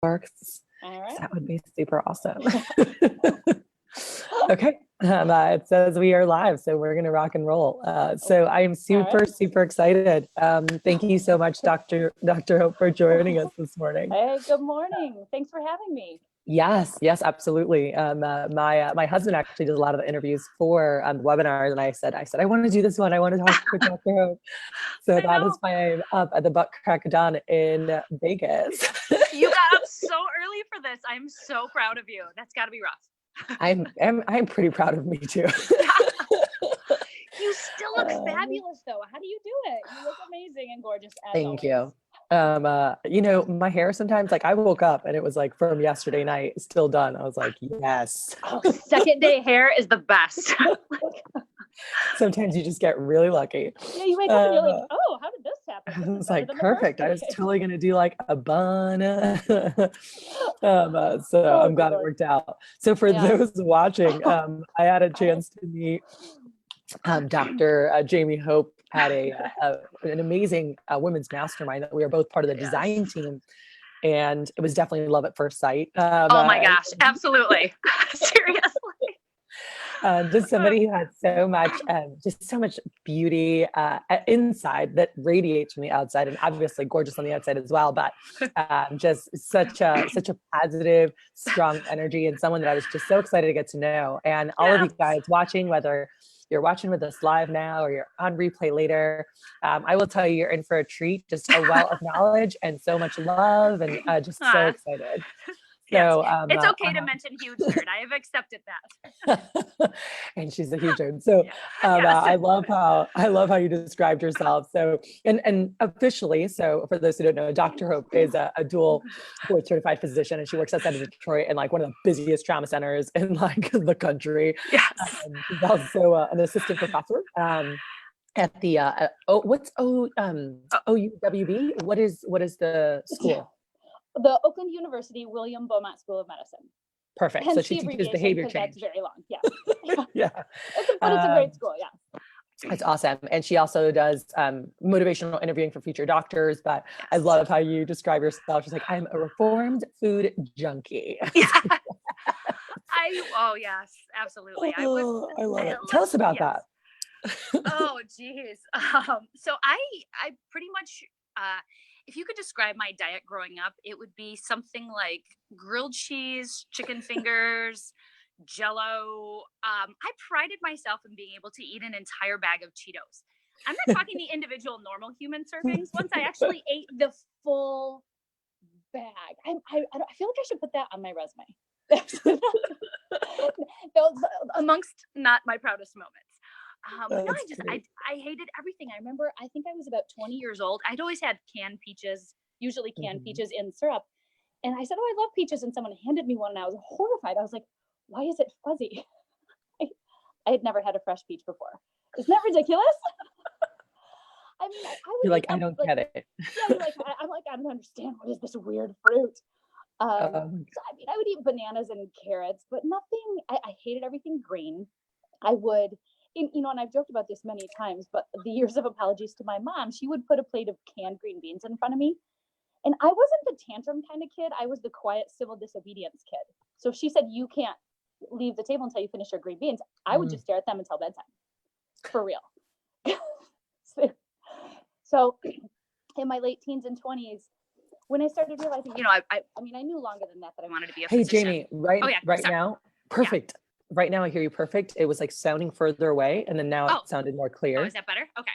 works. All right. That would be super awesome. Okay. It says we are live, so we're going to rock and roll. So I am super excited. Thank you so much, Dr. Hope, for joining us this morning. Hey, good morning. Thanks for having me. Yes, absolutely. My husband actually does a lot of the interviews for the webinars, and I said, I want to do this one. I want to talk with Dr. Hope. So that is why I'm up at the butt crack of dawn in Vegas. You got up so early for this. I'm so proud of you. That's got to be rough. I'm pretty proud of me too. You still look fabulous, though. How do you do it? You look amazing and gorgeous. Thank you. My hair sometimes, like I woke up and it was like from yesterday night, still done. I was like, yes. Oh, second day hair is the best. Sometimes you just get really lucky. Yeah, you wake up and you're like, oh, how did this happen? I was like, perfect. I was totally going to do like a bun. So I'm glad it worked out. So for those watching, I had a chance to meet Dr. Jaime Hope at an amazing women's mastermind that we were both part of the design team. And it was definitely love at first sight. Oh my gosh, absolutely. Seriously. Just somebody who had so much beauty inside that radiates from the outside, and obviously gorgeous on the outside as well. But just such a positive, strong energy, and someone that I was just so excited to get to know. And all of you guys watching, whether you're watching with us live now or you're on replay later, I will tell you, you're in for a treat. Just a wealth of knowledge and so much love, and just so excited. So it's okay to mention huge nerd. I have accepted that. And she's a huge nerd. So I love how you described yourself. So and officially, so for those who don't know, Dr. Hope is a dual board certified physician, and she works outside of Detroit in like one of the busiest trauma centers in like the country. Yes. She's also an assistant professor at the what's OUWB? What is the school? The Oakland University William Beaumont School of Medicine. Perfect. Hence so she teaches behavior change. That's very long. Yeah. Yeah. But it's a great school. Yeah. That's awesome. And she also does motivational interviewing for future doctors. But I love how you describe yourself. She's like, I'm a reformed food junkie. Yeah. Oh yes, absolutely. I love it. Tell us about that. Oh geez. So I pretty much if you could describe my diet growing up, it would be something like grilled cheese, chicken fingers, Jell-O. I prided myself in being able to eat an entire bag of Cheetos. I'm not talking the individual normal human servings. Once I actually ate the full bag, I feel like I should put that on my resume. Amongst not my proudest moments. I hated everything. I remember, I think I was about 20 years old. I'd always had canned peaches, usually canned peaches in syrup. And I said, oh, I love peaches. And someone handed me one and I was horrified. I was like, why is it fuzzy? I had never had a fresh peach before. Isn't that ridiculous? I mean, you're like, I don't get it. Yeah, I don't understand. What is this weird fruit? So I mean, I would eat bananas and carrots, but nothing, I hated everything green. I would, and I've joked about this many times, but the years of apologies to my mom, she would put a plate of canned green beans in front of me. And I wasn't the tantrum kind of kid. I was the quiet civil disobedience kid. So if she said, you can't leave the table until you finish your green beans, I would just stare at them until bedtime. For real. So in my late teens and 20s, when I started realizing, I knew longer than that I wanted to be a physician. Hey, Jamie, right now, perfect. Yeah. Right now, I hear you perfect. It was like sounding further away, and then now it sounded more clear. Oh, is that better? Okay.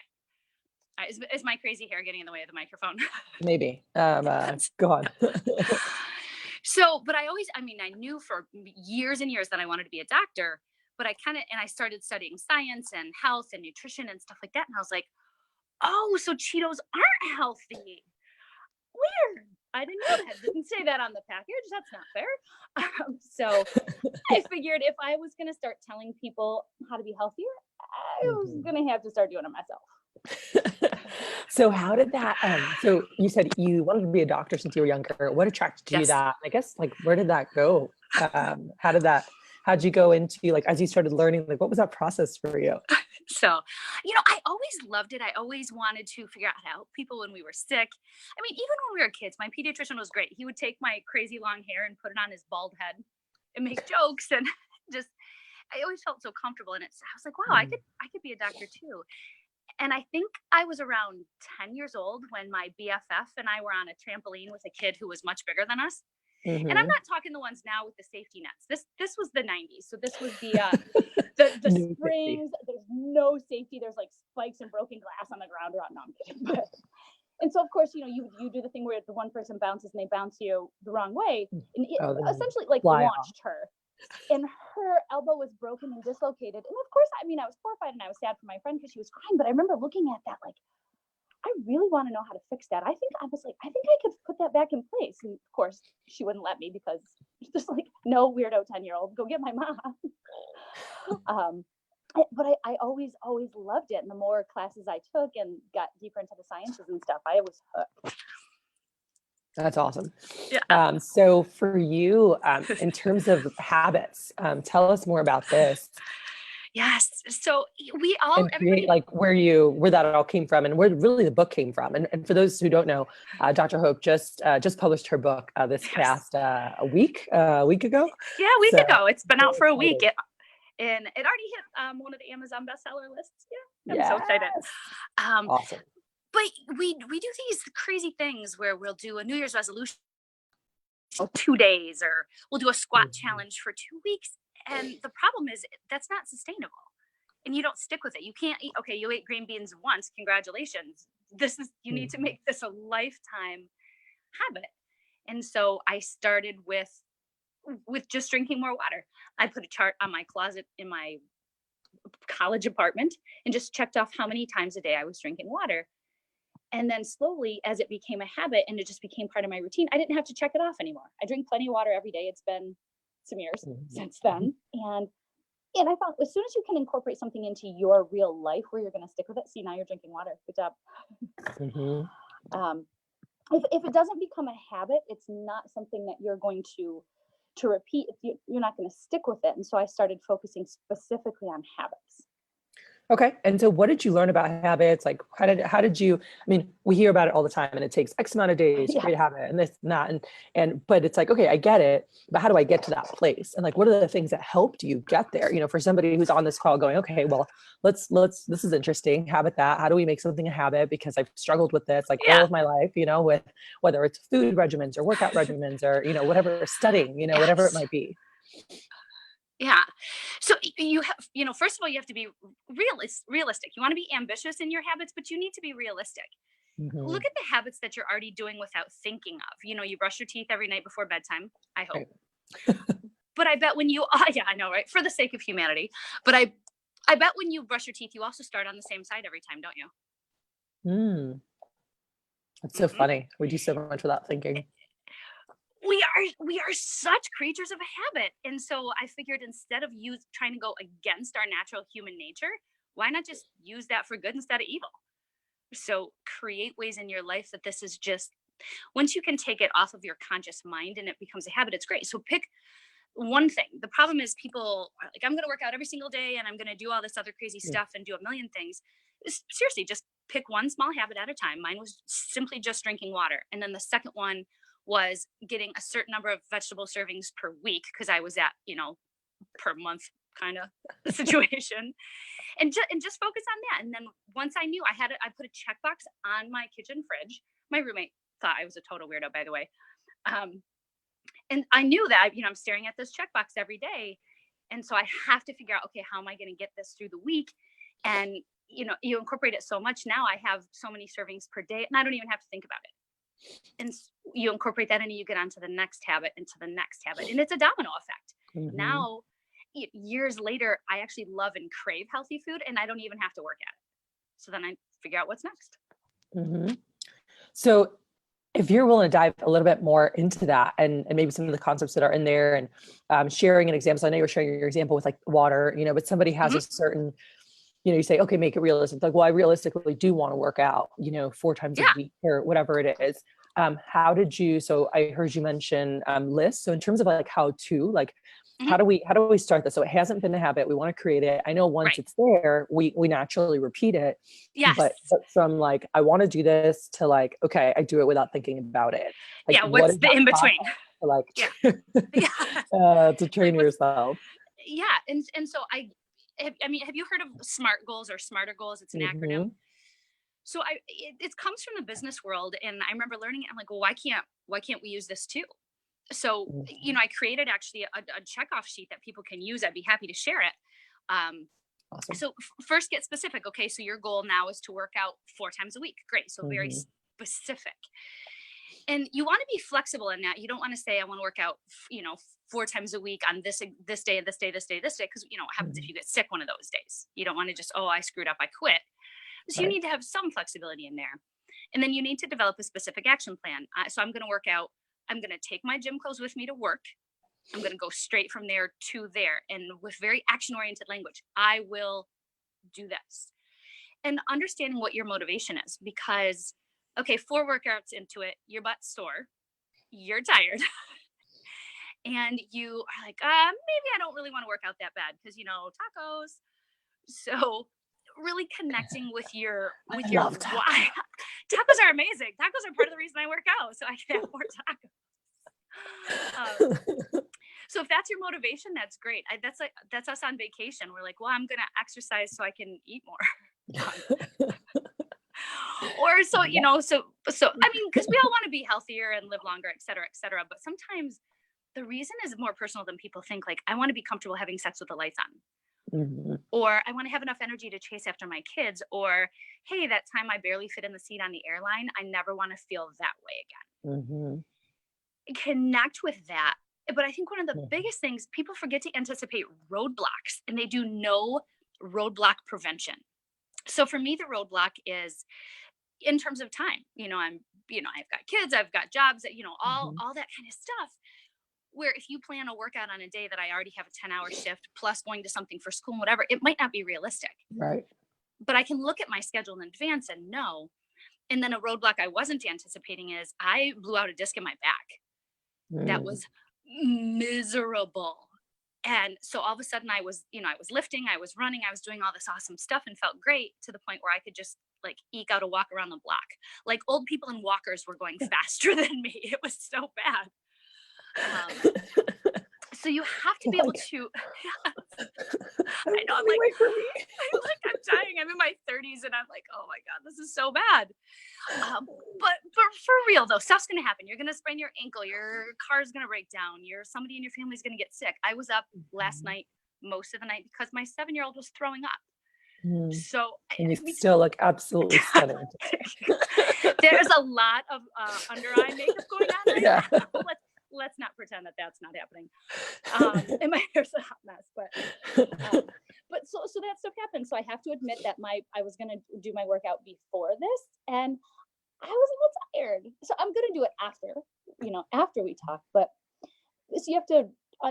Is my crazy hair getting in the way of the microphone? Maybe. Go on. So, but I knew for years and years that I wanted to be a doctor, but I started studying science and health and nutrition and stuff like that. And I was like, oh, so Cheetos aren't healthy. Weird. I didn't know that. Didn't say that on the package. That's not fair. So I figured if I was going to start telling people how to be healthier, I was going to have to start doing it myself. So how did that, so you said you wanted to be a doctor since you were younger. What attracted you to that? I guess, like, where did that go? How did that how'd you go into, like, as you started learning, like, what was that process for you? So, I always loved it. I always wanted to figure out how to help people when we were sick. I mean, even when we were kids, my pediatrician was great. He would take my crazy long hair and put it on his bald head and make jokes, and just I always felt so comfortable. And I was like, wow, I could be a doctor too. And I think I was around 10 years old when my BFF and I were on a trampoline with a kid who was much bigger than us. And I'm not talking the ones now with the safety nets. This was the 90s. So this was the No springs. safety. There's no safety. There's like spikes and broken glass on the ground around. No, I'm kidding. And so of course, you do the thing where the one person bounces and they bounce you the wrong way. And it essentially like launched her. And her elbow was broken and dislocated. And of course, I mean, I was horrified and I was sad for my friend because she was crying. But I remember looking at that like, I really want to know how to fix that. I think I could put that back in place. And of course, she wouldn't let me because she's just like, no, weirdo 10-year-old, go get my mom. But I always loved it. And the more classes I took and got deeper into the sciences and stuff, I was hooked. That's awesome. Yeah. So for you, in terms of habits, tell us more about this. Yes. So we all, everybody, like where that all came from and where really the book came from. And for those who don't know, Dr. Hope just published her book this past a week ago. Yeah, a week ago. It's been out for a week. And it already hit one of the Amazon bestseller lists. Yeah, I'm so excited. Awesome. But we do these crazy things where we'll do a New Year's resolution for 2 days, or we'll do a squat challenge for 2 weeks. And the problem is that's not sustainable. And you don't stick with it. You can't eat, okay, you ate green beans once, congratulations. You need to make this a lifetime habit. And so I started with just drinking more water. I put a chart on my closet in my college apartment and just checked off how many times a day I was drinking water. And then slowly, as it became a habit and it just became part of my routine, I didn't have to check it off anymore. I drink plenty of water every day. It's been some years since then. And I found as soon as you can incorporate something into your real life where you're going to stick with it, see, now you're drinking water. Good job. If it doesn't become a habit, it's not something that you're going to repeat. You're not going to stick with it. And so I started focusing specifically on habits. Okay. And so what did you learn about habits? Like, how did you, I mean, we hear about it all the time and it takes X amount of days to create a habit and this and that. But it's like, okay, I get it, but how do I get to that place? And like, what are the things that helped you get there? For somebody who's on this call going, okay, well, let's, this is interesting. Habit that, how do we make something a habit? Because I've struggled with this like all of my life, with whether it's food regimens or workout regimens or, whatever, studying, whatever it might be. Yeah. So you have, first of all, you have to be realistic. You want to be ambitious in your habits, but you need to be realistic. Look at the habits that you're already doing without thinking of. You brush your teeth every night before bedtime, I hope. Right. But I bet when you, yeah, I know, right? For the sake of humanity. But I bet when you brush your teeth, you also start on the same side every time, don't you? That's so funny. We do so much without thinking. We are such creatures of habit. And so I figured instead of trying to go against our natural human nature, why not just use that for good instead of evil? So create ways in your life that this is just, once you can take it off of your conscious mind and it becomes a habit, it's great. So pick one thing. The problem is people are like, I'm going to work out every single day and I'm going to do all this other crazy stuff and do a million things. Seriously, just pick one small habit at a time. Mine was simply just drinking water. And then the second one was getting a certain number of vegetable servings per week because I was at, per month kind of situation, and just focus on that. And then once I knew I put a checkbox on my kitchen fridge. My roommate thought I was a total weirdo, by the way. And I knew that, I'm staring at this checkbox every day. And so I have to figure out, okay, how am I going to get this through the week? And, you incorporate it so much now, I have so many servings per day and I don't even have to think about it. And you incorporate that and you get onto the next habit, into the next habit. And it's a domino effect. Now, years later, I actually love and crave healthy food and I don't even have to work at it. So then I figure out what's next. So if you're willing to dive a little bit more into that and maybe some of the concepts that are in there and sharing an example. So I know you're sharing your example with like water, but somebody has a certain, you say, okay, make it realistic. Like, well, I realistically do want to work out, 4 times a week or whatever it is. How did you, so I heard you mention lists. So in terms of like how to, like, how do we start this? So it hasn't been a habit. We want to create it. I know once it's there, we naturally repeat it. Yes. But from like, I want to do this to like, okay, I do it without thinking about it. Like, what's the in between? Like, to train yourself. Yeah. And so I mean, have you heard of SMART goals or SMARTer goals? It's an acronym. So it comes from the business world, and I remember learning it. I'm like, well, why can't we use this too? So, you know, I created actually a checkoff sheet that people can use. I'd be happy to share it. Awesome. So first get specific. Okay. So your goal now is to work out 4 times a week. Great. So very specific. And you want to be flexible in that. You don't want to say, I want to work out, you know, 4 times a week on this day, this day, this day. Because, you know, what happens if you get sick one of those days? You don't want to just, oh, I screwed up, I quit. So you need to have some flexibility in there. And then you need to develop a specific action plan. So I'm going to work out. I'm going to take my gym clothes with me to work. I'm going to go straight from there to there. And with very action-oriented language, I will do this. And understanding what your motivation is, because, okay, 4 workouts into it, your butt's sore, you're tired. And you are like, maybe I don't really want to work out that bad because, you know, tacos. So really connecting with your why. Tacos are amazing. Tacos are part of the reason I work out, so I can have more tacos. So if that's your motivation, that's great. That's us on vacation. We're like, well, I'm gonna exercise so I can eat more. Or so, you know, so I mean, because we all want to be healthier and live longer, et cetera, et cetera. But sometimes the reason is more personal than people think. Like, I want to be comfortable having sex with the lights on. Or I want to have enough energy to chase after my kids. Or, hey, that time I barely fit in the seat on the airline, I never want to feel that way again. Connect with that. But I think one of the biggest things, people forget to anticipate roadblocks, and they do no roadblock prevention. So for me, the roadblock is in terms of time. You know, I've got kids, I've got jobs, you know, all that kind of stuff. Where if you plan a workout on a day that I already have a 10-hour shift plus going to something for school and whatever, it might not be realistic. Right. But I can look at my schedule in advance and know. And then a roadblock I wasn't anticipating is I blew out a disc in my back. That was miserable. And so all of a sudden I was lifting, I was running, I was doing all this awesome stuff and felt great to the point where I could just like eke out a walk around the block. Like old people in walkers were going faster than me. It was so bad. So you have to be able to. I know. I'm like, I'm dying. I'm in my 30s, and I'm like, oh my god, this is so bad. But for real though, stuff's gonna happen. You're gonna sprain your ankle. Your car's gonna break down. Somebody in your family's gonna get sick. I was up last night, most of the night, because my 7-year-old was throwing up. So and you still look absolutely stunning. There's a lot of under eye makeup going on right now. Let's not pretend that that's not happening. And my hair's a hot mess, but so that stuff happened. So I have to admit that I was going to do my workout before this, and I was a little tired. So I'm going to do it after we talk. But so you have to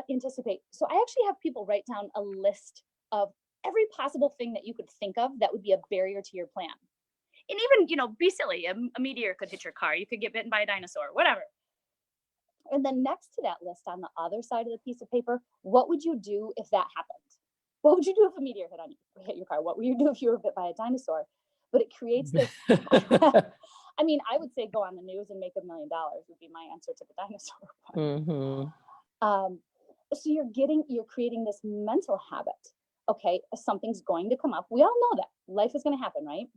anticipate. So I actually have people write down a list of every possible thing that you could think of that would be a barrier to your plan. And even, be silly. A meteor could hit your car. You could get bitten by a dinosaur, whatever. And then next to that list on the other side of the piece of paper, what would you do if that happened? What would you do if a meteor hit your car? What would you do if you were bit by a dinosaur? But it creates this. I mean, I would say go on the news and make $1 million would be my answer to the dinosaur. So you're creating this mental habit. Okay, something's going to come up. We all know that life is going to happen, right?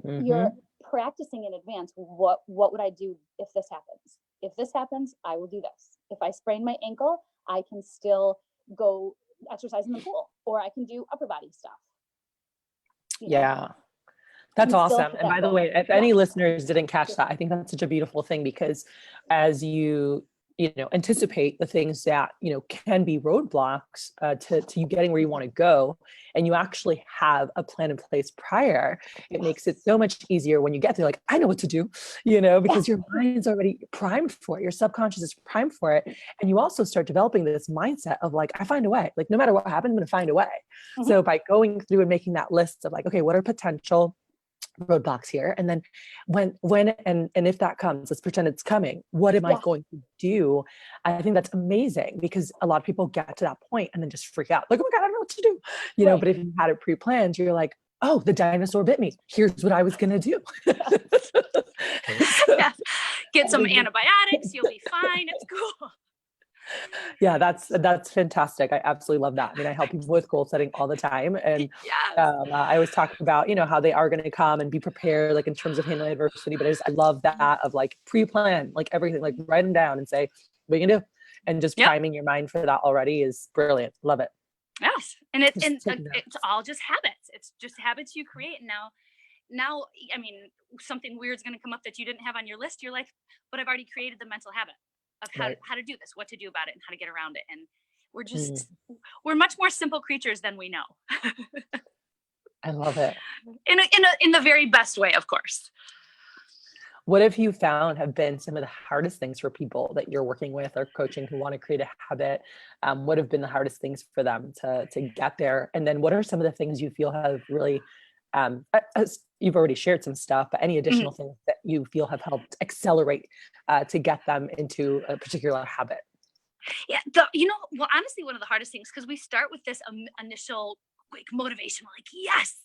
You're practicing in advance. What would I do if this happens? If this happens, I will do this. If I sprain my ankle, I can still go exercise in the pool, or I can do upper body stuff. Yeah. That's awesome. And by the way, if any listeners didn't catch that, I think that's such a beautiful thing, because as you anticipate the things that, can be roadblocks to you getting where you want to go, and you actually have a plan in place prior, it makes it so much easier when you get there, like, I know what to do, because your mind's already primed for it. Your subconscious is primed for it. And you also start developing this mindset of like, I find a way, like, no matter what happens, I'm going to find a way. So by going through and making that list of like, okay, what are potential roadblocks here. And then when and if that comes, let's pretend it's coming. What am I going to do? I think that's amazing, because a lot of people get to that point and then just freak out. Like, oh my God, I don't know what to do. You know, but if you had it pre-planned, you're like, oh, the dinosaur bit me. Here's what I was going to do. Yeah. Get some antibiotics. You'll be fine. It's cool. Yeah, that's fantastic. I absolutely love that. I mean, I help people with goal setting all the time. And I always talk about, you know, how they are going to come and be prepared, like in terms of handling adversity. But I love that of like pre-plan, like everything, like write them down and say, what are you gonna do? And just priming your mind for that already is brilliant. Love it. Yes. And it's all just habits. It's just habits you create. And now, I mean, something weird's going to come up that you didn't have on your list. You're like, but I've already created the mental habit of how to do this, what to do about it, and how to get around it. And we're much more simple creatures than we know. I love it. In the very best way, of course. What have you found have been some of the hardest things for people that you're working with or coaching who want to create a habit? What have been the hardest things for them to get there? And then what are some of the things you feel have really, as you've already shared some stuff, but any additional things that you feel have helped accelerate to get them into a particular habit? Yeah, well, honestly, one of the hardest things, because we start with this initial quick motivation, like, yes,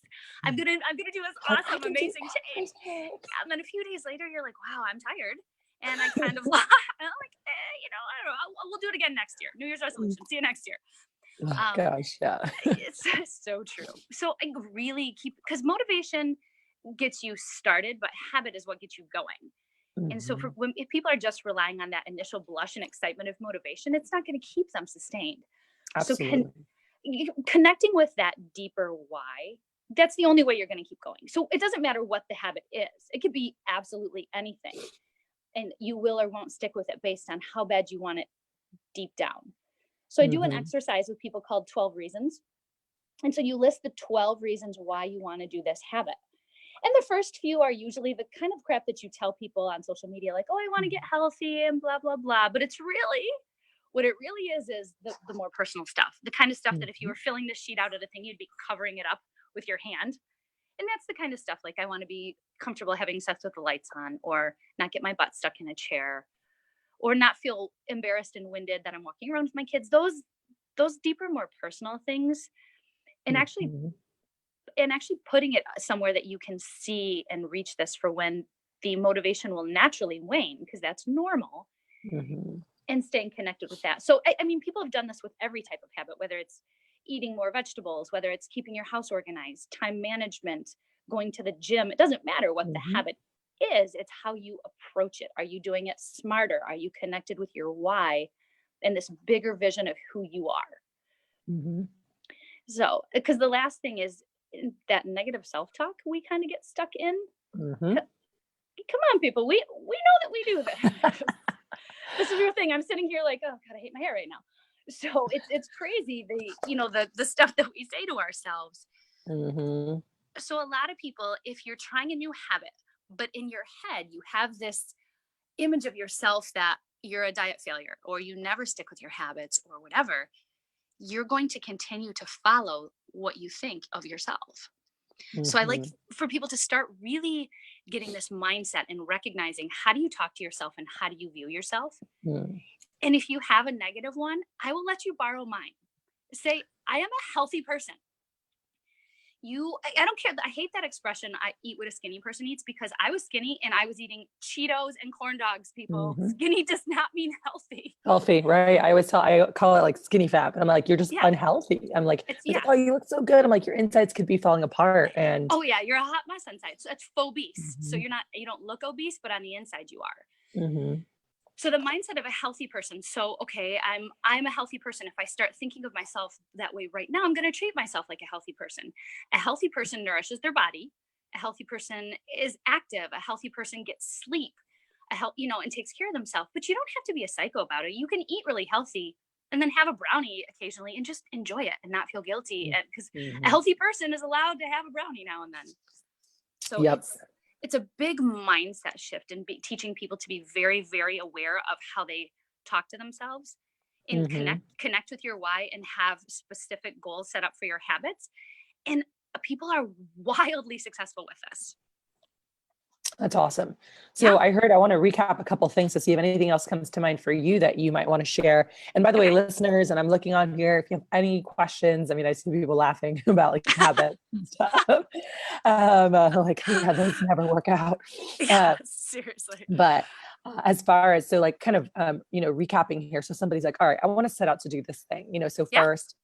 I'm gonna do this awesome, amazing change. And then a few days later, you're like, wow, I'm tired. And I kind of I'm like, I don't know, we'll do it again next year. New Year's resolution. See you next year. Oh, gosh, yeah. It's so true. So I really because motivation gets you started, but habit is what gets you going. And so if people are just relying on that initial blush and excitement of motivation, it's not going to keep them sustained. Absolutely. So connecting with that deeper why, that's the only way you're going to keep going. So it doesn't matter what the habit is. It could be absolutely anything. And you will or won't stick with it based on how bad you want it deep down. So I do an exercise with people called 12 reasons. And so you list the 12 reasons why you want to do this habit. And the first few are usually the kind of crap that you tell people on social media, like, oh, I want to get healthy and blah, blah, blah. But it's really, what it really is the more personal stuff, the kind of stuff that if you were filling the sheet out of the thing, you'd be covering it up with your hand. And that's the kind of stuff like, I want to be comfortable having sex with the lights on, or not get my butt stuck in a chair, or not feel embarrassed and winded that I'm walking around with my kids. Those deeper, more personal things. And actually putting it somewhere that you can see and reach this for when the motivation will naturally wane, because that's normal. And staying connected with that. So, I mean, people have done this with every type of habit, whether it's eating more vegetables, whether it's keeping your house organized, time management, going to the gym. It doesn't matter what the habit is. It's how you approach it. Are you doing it smarter? Are you connected with your why and this bigger vision of who you are? So, because the last thing is that negative self-talk we kind of get stuck in. Come on, people. We know that we do this. This is your thing. I'm sitting here like, oh God, I hate my hair right now. So it's crazy, the stuff that we say to ourselves. So a lot of people, if you're trying a new habit, but in your head you have this image of yourself that you're a diet failure, or you never stick with your habits, or whatever, you're going to continue to follow what you think of yourself. So I like for people to start really getting this mindset and recognizing, how do you talk to yourself and how do you view yourself? And if you have a negative one, I will let you borrow mine. Say, I am a healthy person. I don't care. I hate that expression, I eat what a skinny person eats, because I was skinny and I was eating Cheetos and corn dogs, people. Skinny does not mean healthy. Healthy, right? I call it like skinny fat. I'm like, you're just unhealthy. I'm like, oh, you look so good. I'm like, your insides could be falling apart. And oh yeah, you're a hot mess inside. So that's phobese. So you don't look obese, but on the inside you are. So the mindset of a healthy person. So, okay, I'm a healthy person. If I start thinking of myself that way right now, I'm going to treat myself like a healthy person. A healthy person nourishes their body. A healthy person is active. A healthy person gets sleep, and takes care of themselves. But you don't have to be a psycho about it. You can eat really healthy and then have a brownie occasionally and just enjoy it and not feel guilty. Because a healthy person is allowed to have a brownie now and then. So it's a big mindset shift, and teaching people to be very, very aware of how they talk to themselves, and connect with your why, and have specific goals set up for your habits. And people are wildly successful with this. That's awesome. So Yeah. I want to recap a couple things to see if anything else comes to mind for you that you might want to share. And by the way, listeners, and I'm looking on here, if you have any questions, I mean, I see people laughing about like habits and stuff. Like, yeah, those never work out. Yeah, seriously. But as far as, so like kind of, recapping here. So somebody's like, all right, I want to set out to do this thing, so Yeah. first,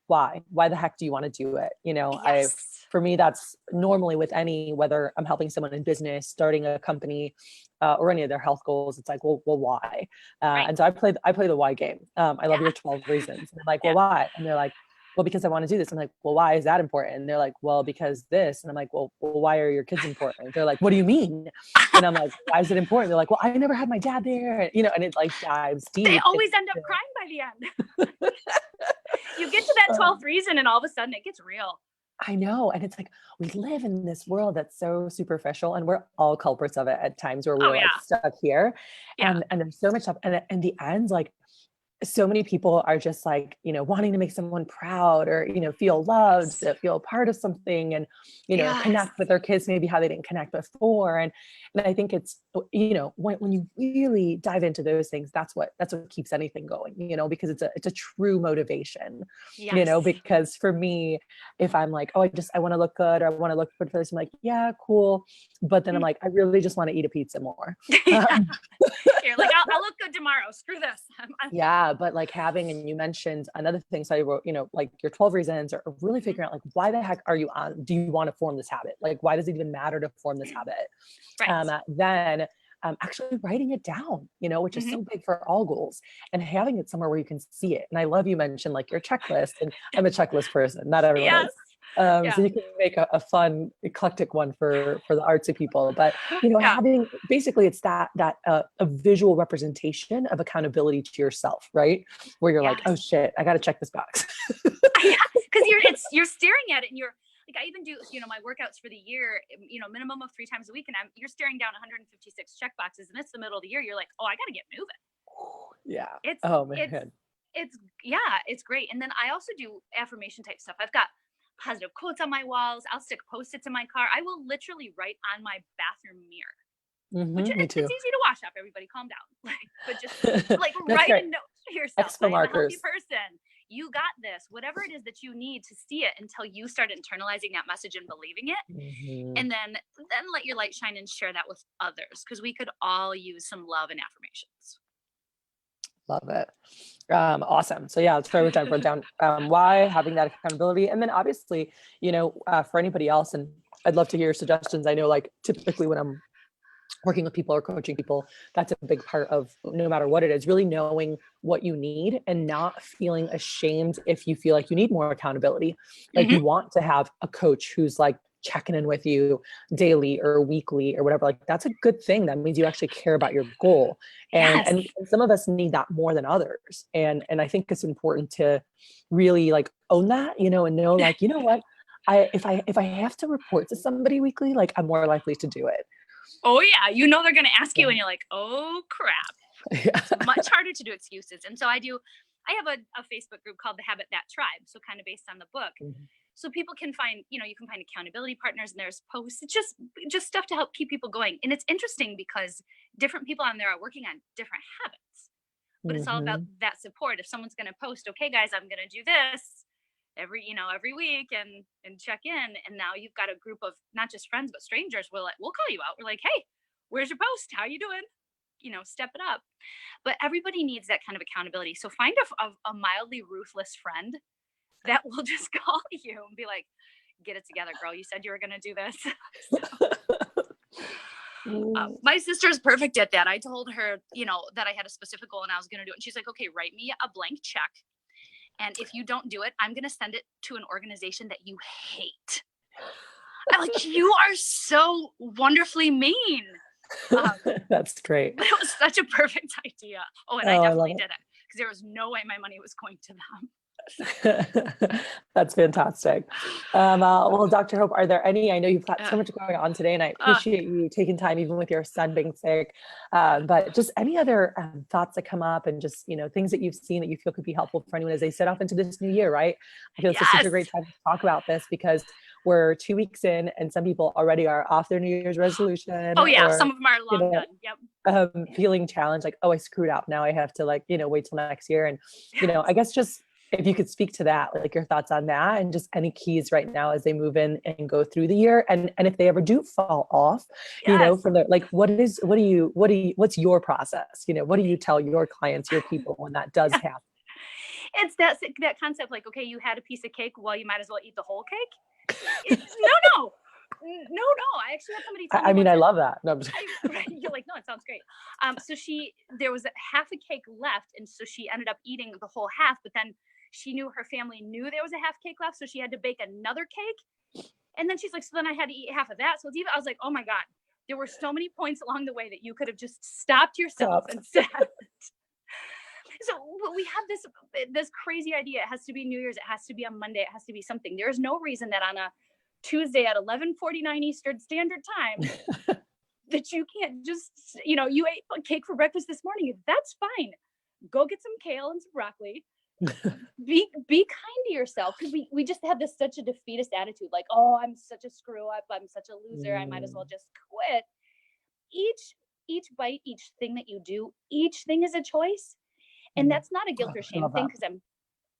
why the heck do you want to do it? Yes. For me, that's normally with any, whether I'm helping someone in business, starting a company, or any of their health goals, it's like, well, why? Right. And so I play the why game. I love your 12 reasons. And I'm like, well, why? And they're like, well, because I want to do this. I'm like, well, why is that important? And they're like, well, because this. And I'm like, well, why are your kids important? They're like, what do you mean? And I'm like, why is it important? They're like, well, I never had my dad there. And, and it like dives deep. They always end up crying by the end. You get to that 12th reason and all of a sudden it gets real. I know. And it's like, we live in this world that's so superficial and we're all culprits of it at times where we're like stuck here. And there's so much stuff. And in the end, like, so many people are just like, wanting to make someone proud or, feel loved, feel a part of something and, connect with their kids, maybe how they didn't connect before. And I think it's, when you really dive into those things, that's what keeps anything going, because it's a true motivation, because for me, if I'm like, oh, I want to look good or I want to look good for this, I'm like, yeah, cool. But then I'm like, I really just want to eat a pizza more. You're like, I'll look good tomorrow. Screw this. Yeah. But like having, and you mentioned another thing. So I wrote, like your 12 reasons or really figuring out like, why the heck are you on? Do you want to form this habit? Like, why does it even matter to form this habit? Right. Then actually writing it down, which is so big for all goals and having it somewhere where you can see it. And I love you mentioned like your checklist and I'm a checklist person, not everyone is. So you can make a fun eclectic one for the artsy people, but having basically it's that a visual representation of accountability to yourself, right? Where you're like, oh shit, I got to check this box. Because you're staring at it and you're like, I even do, my workouts for the year, minimum of 3 times a week. And you're staring down 156 check boxes and it's the middle of the year. You're like, oh, I got to get moving. Yeah. It's great. And then I also do affirmation type stuff. I've got positive quotes on my walls. I'll stick Post-its in my car. I will literally write on my bathroom mirror. Which it's easy to wash up. Everybody calm down. But just like write a note to yourself. I'm a healthy person. You got this. Whatever it is that you need to see it until you start internalizing that message and believing it. And then let your light shine and share that with others because we could all use some love and affirmations. Love it. Awesome. So yeah, let's try to write down why, having that accountability. And then obviously, for anybody else, and I'd love to hear your suggestions. I know like typically when I'm working with people or coaching people, that's a big part of no matter what it is, really knowing what you need and not feeling ashamed if you feel like you need more accountability. Like you want to have a coach who's like checking in with you daily or weekly or whatever. Like that's a good thing. That means you actually care about your goal. And some of us need that more than others. And I think it's important to really like own that, and know like, what, if I have to report to somebody weekly, like I'm more likely to do it. Oh yeah. They're going to ask you and you're like, oh crap. It's much harder to do excuses. And so I have a Facebook group called the Habit That Tribe. So kind of based on the book. So people can find, you can find accountability partners and there's posts. It's just stuff to help keep people going. And it's interesting because different people on there are working on different habits, but it's all about that support. If someone's going to post, okay, guys, I'm going to do this every week and check in. And now you've got a group of not just friends, but strangers. We'll call you out. We're like, hey, where's your post? How you doing? Step it up. But everybody needs that kind of accountability. So find a mildly ruthless friend that will just call you and be like, get it together, girl. You said you were going to do this. My sister's perfect at that. I told her, that I had a specific goal and I was going to do it. And she's like, okay, write me a blank check. And if you don't do it, I'm going to send it to an organization that you hate. I'm like, you are so wonderfully mean. That's great. But it was such a perfect idea. Oh, and I definitely did it because there was no way my money was going to them. That's fantastic. Well, Dr. Hope, are there any, I know you've got so much going on today and I appreciate you taking time even with your son being sick, but just any other thoughts that come up and just, things that you've seen that you feel could be helpful for anyone as they set off into this new year, right? I feel it's such a great time to talk about this because we're 2 weeks in and some people already are off their New Year's resolution. Oh yeah, or, some of them are long done. Yep. Feeling challenged, like, oh, I screwed up. Now I have to like, wait till next year. And, I guess just if you could speak to that, like your thoughts on that and just any keys right now as they move in and go through the year. And if they ever do fall off, from the, like, what's your process? What do you tell your clients, your people when that does happen? It's that concept, like, okay, you had a piece of cake, well, you might as well eat the whole cake. No. I actually had somebody tell me. I love that. No, you're like, no, it sounds great. So there was half a cake left, and so she ended up eating the whole half. But then she knew her family knew there was a half cake left, so she had to bake another cake. And then she's like, so then I had to eat half of that. So it's even. I was like, oh my god, there were so many points along the way that you could have just stopped yourself and said. So we have this crazy idea. It has to be New Year's. It has to be on Monday. It has to be something. There is no reason that on a Tuesday at 11:49 Eastern Standard Time that you can't just, you ate cake for breakfast this morning. That's fine. Go get some kale and some broccoli. Be kind to yourself, because we just have such a defeatist attitude. Like, oh, I'm such a screw up. I'm such a loser. I might as well just quit. Each bite, each thing that you do, each thing is a choice. And that's not a guilt or shame thing, because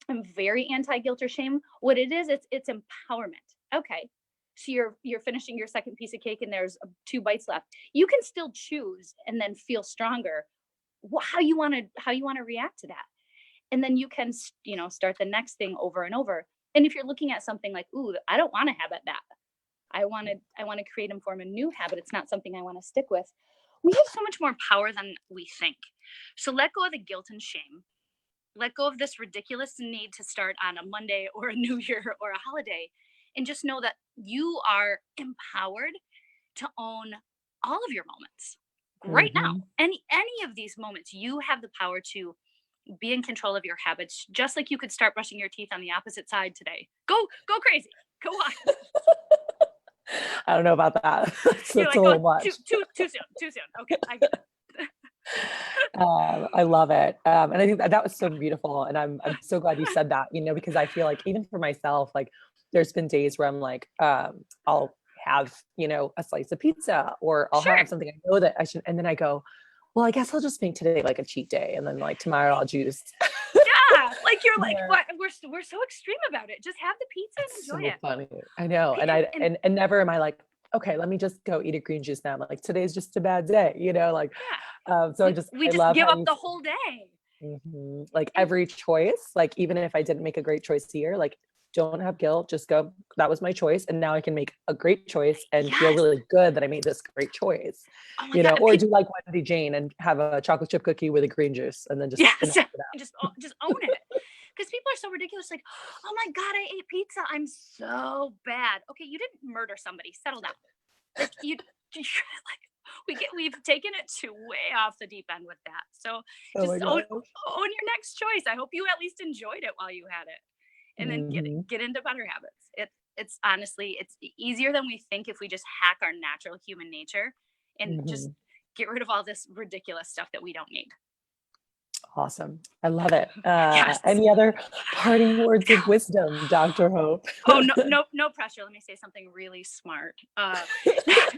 I'm very anti-guilt or shame. What it is, it's empowerment. Okay, so you're finishing your second piece of cake and there's 2 bites left. You can still choose and then feel stronger how you want to react to that, and then you can start the next thing over and over. And if you're looking at something like, ooh, I don't want to habit that, I want to create and form a new habit. It's not something I want to stick with. We have so much more power than we think. So let go of the guilt and shame. Let go of this ridiculous need to start on a Monday or a New Year or a holiday, and just know that you are empowered to own all of your moments right now. Any of these moments, you have the power to be in control of your habits, just like you could start brushing your teeth on the opposite side today. Go crazy. Go on. I don't know about that. That's like, a little much. Too soon. Okay, I get it. I love it. And I think that was so beautiful. And I'm so glad you said that, because I feel like even for myself, like there's been days where I'm like, I'll have, a slice of pizza, or I'll have something I know that I should. And then I go, well, I guess I'll just make today like a cheat day. And then like tomorrow I'll juice. Yeah. Like you're like, what? We're so extreme about it. Just have the pizza and enjoy it. Funny. I know. And never am I like, okay, let me just go eat a green juice now. Like today's just a bad day, so I just give up the whole day. Like every choice, like even if I didn't make a great choice here, like don't have guilt, just go, that was my choice. And now I can make a great choice and feel really good that I made this great choice, or do like Wendy Jane and have a chocolate chip cookie with a green juice and then just own it. Because people are so ridiculous, like, oh my God, I ate pizza, I'm so bad. Okay, you didn't murder somebody, settle down. Like we've taken it to way off the deep end with that. So just own your next choice. I hope you at least enjoyed it while you had it. And then get into better habits. It's honestly, it's easier than we think if we just hack our natural human nature and just get rid of all this ridiculous stuff that we don't need. Awesome. I love it. Any other parting words of wisdom, Dr. Hope? Oh, no pressure. Let me say something really smart.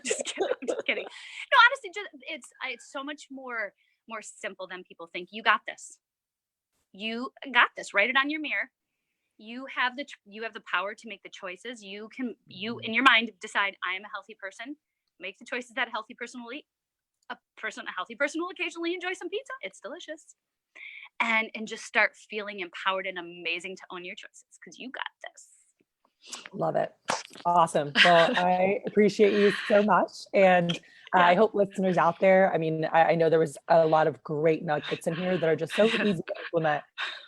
Just kidding. No, honestly, it's so much more simple than people think. You got this. You got this. Write it on your mirror. You have the power to make the choices. You in your mind decide, I am a healthy person. Make the choices that a healthy person will eat. A healthy person will occasionally enjoy some pizza. It's delicious. And just start feeling empowered and amazing to own your choices, because you got this. Love it. Awesome. Well, I appreciate you so much. And I hope listeners out there, I mean, I know there was a lot of great nuggets in here that are just so easy to implement.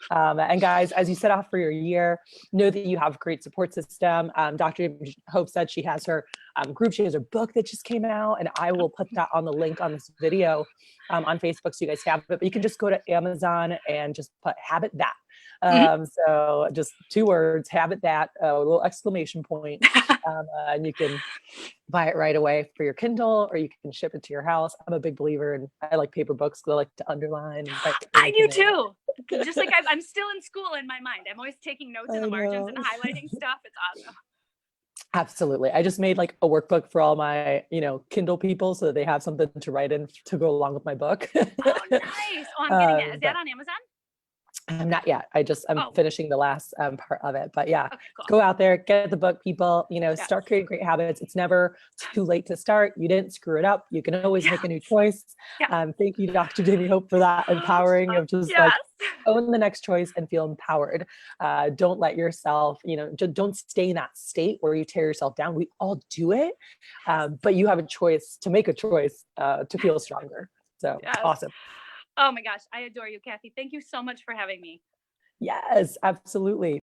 And guys, as you set off for your year, know that you have a great support system. Dr. Hope said she has her group. She has her book that just came out, and I will put that on the link on this video on Facebook so you guys have it. But you can just go to Amazon and just put Habit That. So just 2 words, Habit That, a little exclamation point. And you can buy it right away for your Kindle, or you can ship it to your house. I'm a big believer, and I like paper books because I like to underline. I do too. Just like I'm still in school in my mind. I'm always taking notes in the margins and highlighting stuff. It's awesome. Absolutely. I just made like a workbook for all my, Kindle people so that they have something to write in to go along with my book. Oh, nice. Oh, I'm getting it. Is that But on Amazon? I'm not yet. I'm Oh, finishing the last part of it. But yeah, okay, cool. go out there, get the book, people, Yes. start creating great habits. It's never too late to start. You didn't screw it up. You can always make a new choice. Yeah. Thank you, Dr. Jaime Hope, for that empowering of just like Yes. own the next choice and feel empowered. Don't let yourself, don't stay in that state where you tear yourself down. We all do it, but you have a choice to make a choice to feel stronger. So Yes. awesome. Oh my gosh, I adore you, Kathy. Thank you so much for having me. Yes, absolutely.